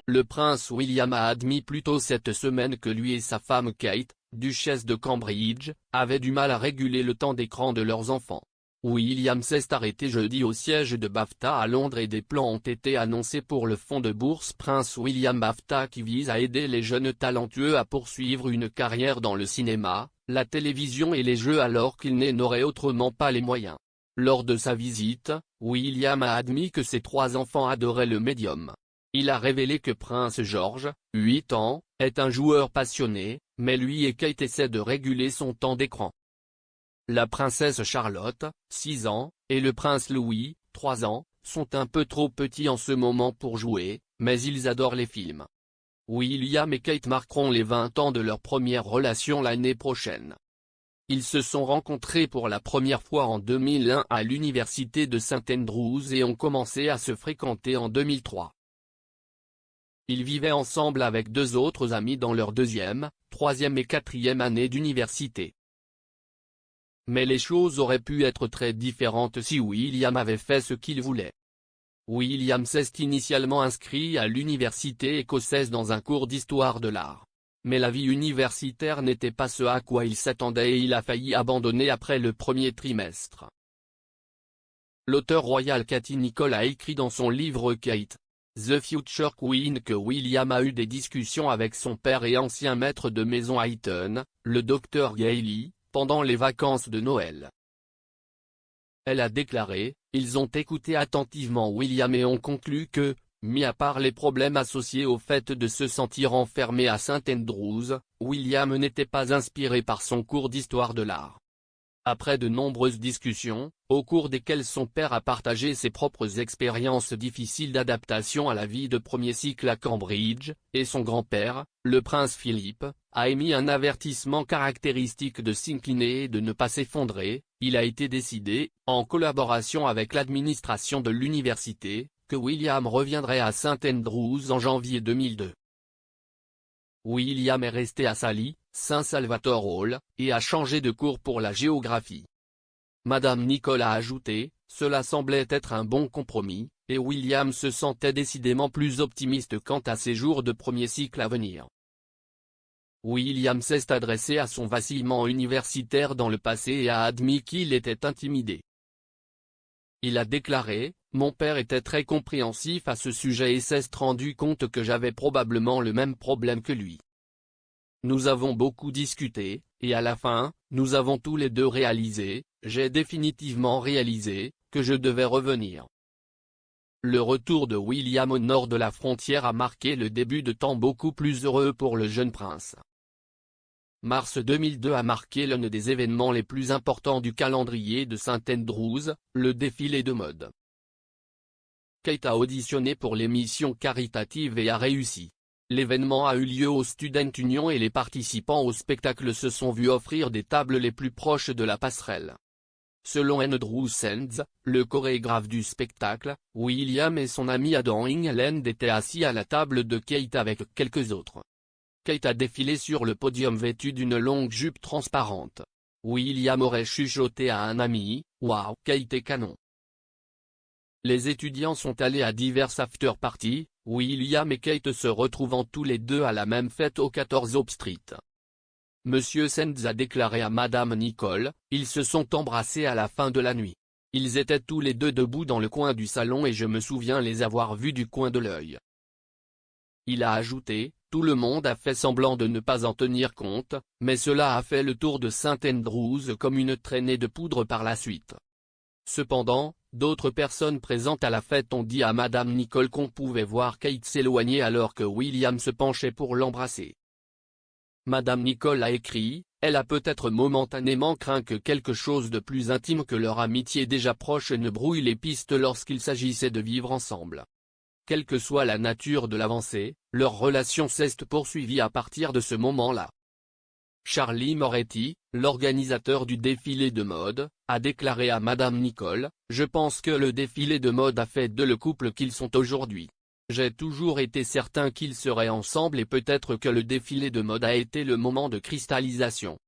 Le prince William a admis plus tôt cette semaine que lui et sa femme Kate, duchesse de Cambridge, avaient du mal à réguler le temps d'écran de leurs enfants. William s'est arrêté jeudi au siège de BAFTA à Londres et des plans ont été annoncés pour le fonds de bourse Prince William BAFTA qui vise à aider les jeunes talentueux à poursuivre une carrière dans le cinéma, la télévision et les jeux alors qu'ils n'auraient autrement pas les moyens. Lors de sa visite, William a admis que ses 3 enfants adoraient le médium. Il a révélé que Prince George, 8 ans, est un joueur passionné, mais lui et Kate essaient de réguler son temps d'écran. La princesse Charlotte, 6 ans, et le prince Louis, 3 ans, sont un peu trop petits en ce moment pour jouer, mais ils adorent les films. William et Kate marqueront les 20 ans de leur première relation l'année prochaine. Ils se sont rencontrés pour la première fois en 2001 à l'université de St Andrews et ont commencé à se fréquenter en 2003. Ils vivaient ensemble avec 2 autres amis dans leur 2e, 3e et 4e année d'université. Mais les choses auraient pu être très différentes si William avait fait ce qu'il voulait. William s'est initialement inscrit à l'université écossaise dans un cours d'histoire de l'art. Mais la vie universitaire n'était pas ce à quoi il s'attendait et il a failli abandonner après le premier trimestre. L'auteur royal Katie Nicholl a écrit dans son livre Kate, The Future Queen que William a eu des discussions avec son père et ancien maître de maison Hayton, le docteur Gailey, pendant les vacances de Noël. Elle a déclaré, ils ont écouté attentivement William et ont conclu que, mis à part les problèmes associés au fait de se sentir enfermé à St Andrews, William n'était pas inspiré par son cours d'histoire de l'art. Après de nombreuses discussions, au cours desquelles son père a partagé ses propres expériences difficiles d'adaptation à la vie de premier cycle à Cambridge, et son grand-père, le prince Philippe, a émis un avertissement caractéristique de s'incliner et de ne pas s'effondrer, il a été décidé, en collaboration avec l'administration de l'université, que William reviendrait à St Andrews en janvier 2002. William est resté à Sally, Saint Salvatore Hall, et a changé de cours pour la géographie. Madame Nicholl a ajouté, cela semblait être un bon compromis, et William se sentait décidément plus optimiste quant à ses jours de premier cycle à venir. William s'est adressé à son vacillement universitaire dans le passé et a admis qu'il était intimidé. Il a déclaré, mon père était très compréhensif à ce sujet et s'est rendu compte que j'avais probablement le même problème que lui. Nous avons beaucoup discuté, et à la fin, nous avons tous les 2 réalisé, j'ai définitivement réalisé, que je devais revenir. Le retour de William au nord de la frontière a marqué le début de temps beaucoup plus heureux pour le jeune prince. Mars 2002 a marqué l'un des événements les plus importants du calendrier de St Andrews, le défilé de mode. Kate a auditionné pour l'émission caritative et a réussi. L'événement a eu lieu au Student Union et les participants au spectacle se sont vus offrir des tables les plus proches de la passerelle. Selon Andrew Sands, le chorégraphe du spectacle, William et son ami Adam England étaient assis à la table de Kate avec quelques autres. Kate a défilé sur le podium vêtue d'une longue jupe transparente. William aurait chuchoté à un ami, « Waouh, Kate est canon !» Les étudiants sont allés à diverses after-parties, William et Kate se retrouvant tous les 2 à la même fête au 14 Hope Street. Monsieur Sands a déclaré à Madame Nicholl, ils se sont embrassés à la fin de la nuit. Ils étaient tous les 2 debout dans le coin du salon et je me souviens les avoir vus du coin de l'œil. Il a ajouté, tout le monde a fait semblant de ne pas en tenir compte, mais cela a fait le tour de St Andrews comme une traînée de poudre par la suite. Cependant, d'autres personnes présentes à la fête ont dit à Madame Nicholl qu'on pouvait voir Kate s'éloigner alors que William se penchait pour l'embrasser. Madame Nicholl a écrit, elle a peut-être momentanément craint que quelque chose de plus intime que leur amitié déjà proche ne brouille les pistes lorsqu'il s'agissait de vivre ensemble. Quelle que soit la nature de l'avancée, leur relation s'est poursuivie à partir de ce moment-là. Charlie Moretti, l'organisateur du défilé de mode, a déclaré à Madame Nicholl, « Je pense que le défilé de mode a fait d'eux le couple qu'ils sont aujourd'hui. J'ai toujours été certain qu'ils seraient ensemble et peut-être que le défilé de mode a été le moment de cristallisation. »